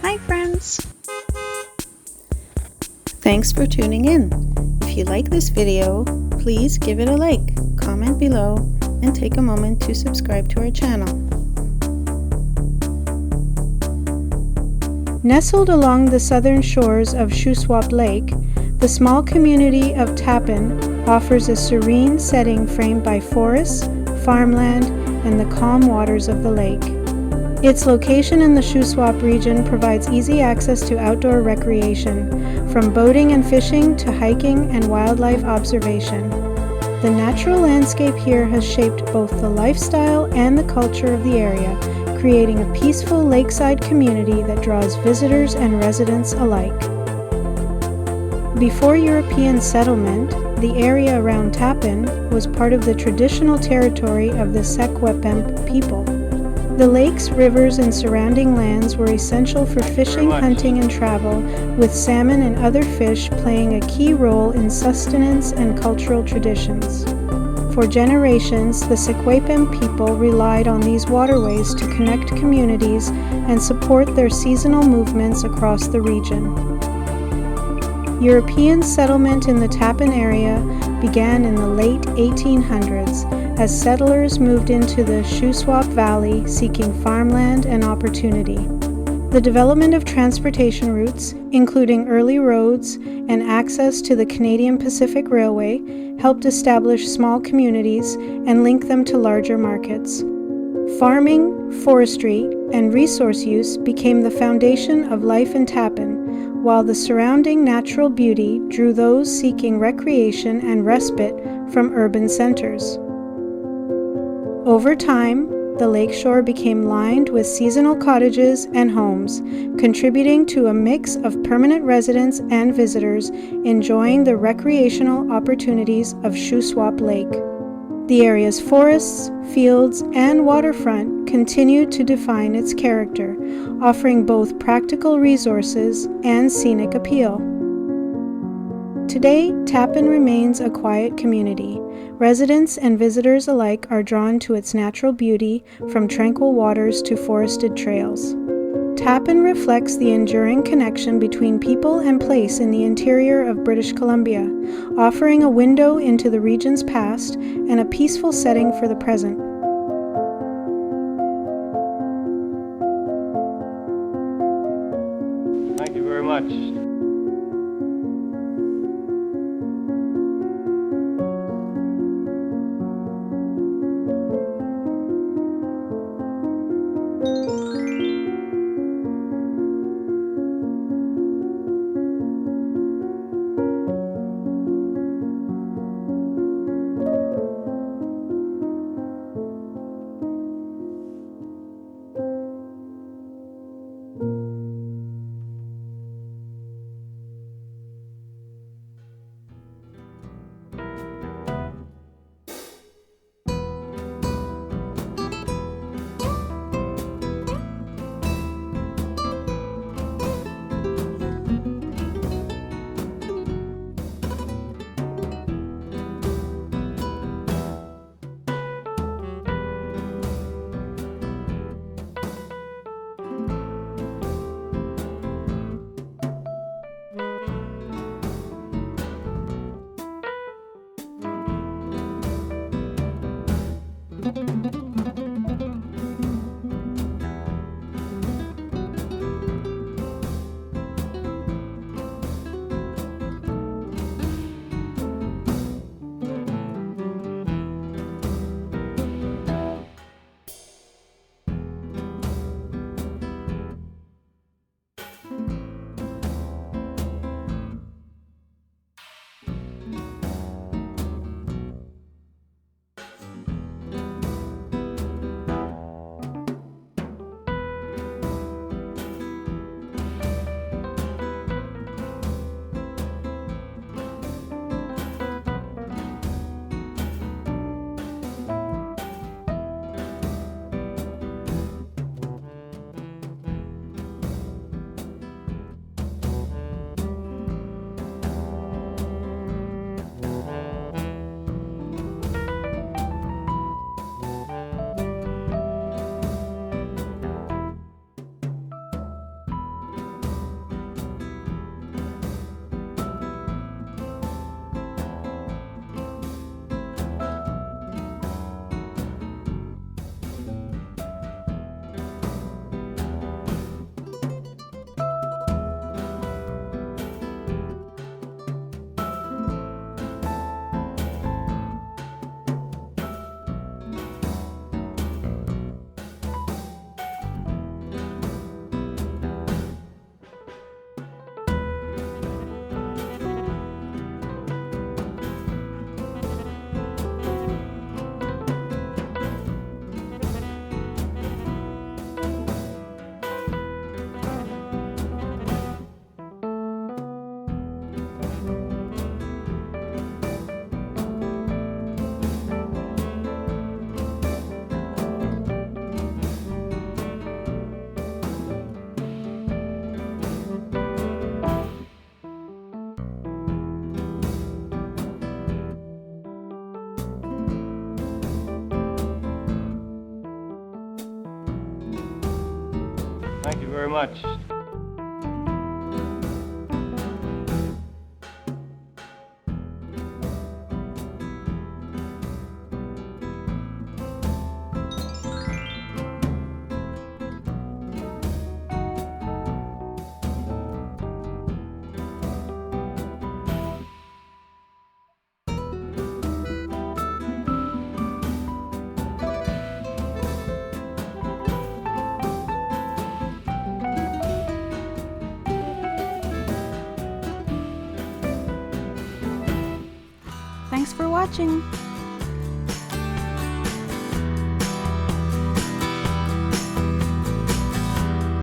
Hi friends! Thanks for tuning in. If you like this video, please give it a like, comment below, and take a moment to subscribe to our channel. Nestled along the southern shores of Shuswap Lake, the small community of Tappen offers a serene setting framed by forests, farmland, and the calm waters of the lake. Its location in the Shuswap region provides easy access to outdoor recreation, from boating and fishing to hiking and wildlife observation. The natural landscape here has shaped both the lifestyle and the culture of the area, creating a peaceful lakeside community that draws visitors and residents alike. Before European settlement, the area around Tappen was part of the traditional territory of the Secwepemc people. The lakes, rivers, and surrounding lands were essential for fishing, hunting, and travel, with salmon and other fish playing a key role in sustenance and cultural traditions. For generations, the Secwepemc people relied on these waterways to connect communities and support their seasonal movements across the region. European settlement in the Tappen area began in the late 1800s as settlers moved into the Shuswap Valley seeking farmland and opportunity. The development of transportation routes, including early roads and access to the Canadian Pacific Railway, helped establish small communities and link them to larger markets. Farming, forestry, and resource use became the foundation of life in Tappen, while the surrounding natural beauty drew those seeking recreation and respite from urban centers. Over time, the lakeshore became lined with seasonal cottages and homes, contributing to a mix of permanent residents and visitors enjoying the recreational opportunities of Shuswap Lake. The area's forests, fields, and waterfront continue to define its character, offering both practical resources and scenic appeal. Today, Tappen remains a quiet community. Residents and visitors alike are drawn to its natural beauty, from tranquil waters to forested trails. Tappen reflects the enduring connection between people and place in the interior of British Columbia, offering a window into the region's past and a peaceful setting for the present. Thank you very much. Thank you very much. Thanks for watching!